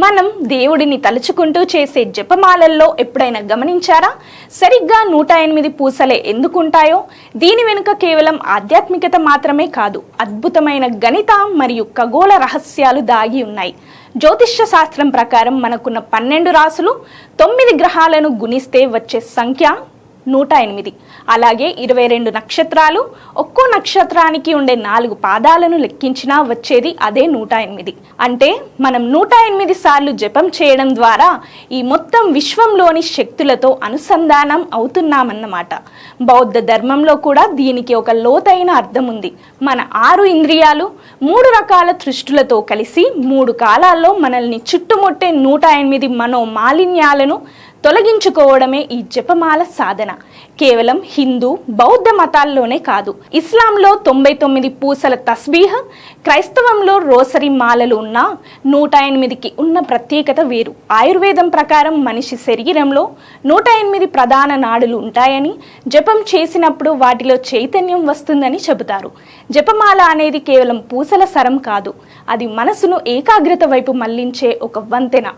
మనం దేవుడిని తలుచుకుంటూ చేసే జపమాలల్లో ఎప్పుడైనా గమనించారా? సరిగ్గా 108 పూసలే ఎందుకుంటాయో దీని వెనుక కేవలం ఆధ్యాత్మికత మాత్రమే కాదు, అద్భుతమైన గణిత మరియు ఖగోళ రహస్యాలు దాగి ఉన్నాయి. జ్యోతిష్య శాస్త్రం ప్రకారం మనకున్న 12 రాసులు 9 గ్రహాలను గుణిస్తే వచ్చే సంఖ్య 108. అలాగే 22 నక్షత్రాలు, ఒక్కో నక్షత్రానికి ఉండే 4 పాదాలను లెక్కించినా వచ్చేది అదే 108. అంటే మనం 108 సార్లు జపం చేయడం ద్వారా ఈ మొత్తం విశ్వంలోని శక్తులతో అనుసంధానం అవుతున్నామన్నమాట. బౌద్ధ ధర్మంలో కూడా దీనికి ఒక లోతైన అర్థం ఉంది. మన 6 ఇంద్రియాలు 3 రకాల దృష్టులతో కలిసి 3 కాలాల్లో మనల్ని చుట్టుముట్టే 108 మనోమాలిన్యాలను తొలగించుకోవడమే ఈ జపమాల సాధన. కేవలం హిందూ, బౌద్ధ మతాల్లోనే కాదు, ఇస్లాంలో 99 పూసల తస్బీహ్, క్రైస్తవంలో రోసరీ మాలలు ఉన్న 108కి ఉన్న ప్రత్యేకత వేరు. ఆయుర్వేదం ప్రకారం మనిషి శరీరంలో 108 ప్రధాన నాడులు ఉంటాయని, జపం చేసినప్పుడు వాటిలో చైతన్యం వస్తుందని చెబుతారు. జపమాల అనేది కేవలం పూసల సరం కాదు, అది మనసును ఏకాగ్రత వైపు మళ్లించే ఒక వంతెన.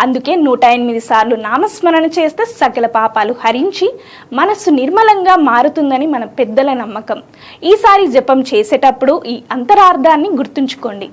అందుకే 108 సార్లు నామస్మరణ చేస్తే సకల పాపాలు హరించి మనస్సు నిర్మలంగా మారుతుందని మన పెద్దల నమ్మకం. ఈసారి జపం చేసేటప్పుడు ఈ అంతరార్థాన్ని గుర్తుంచుకోండి.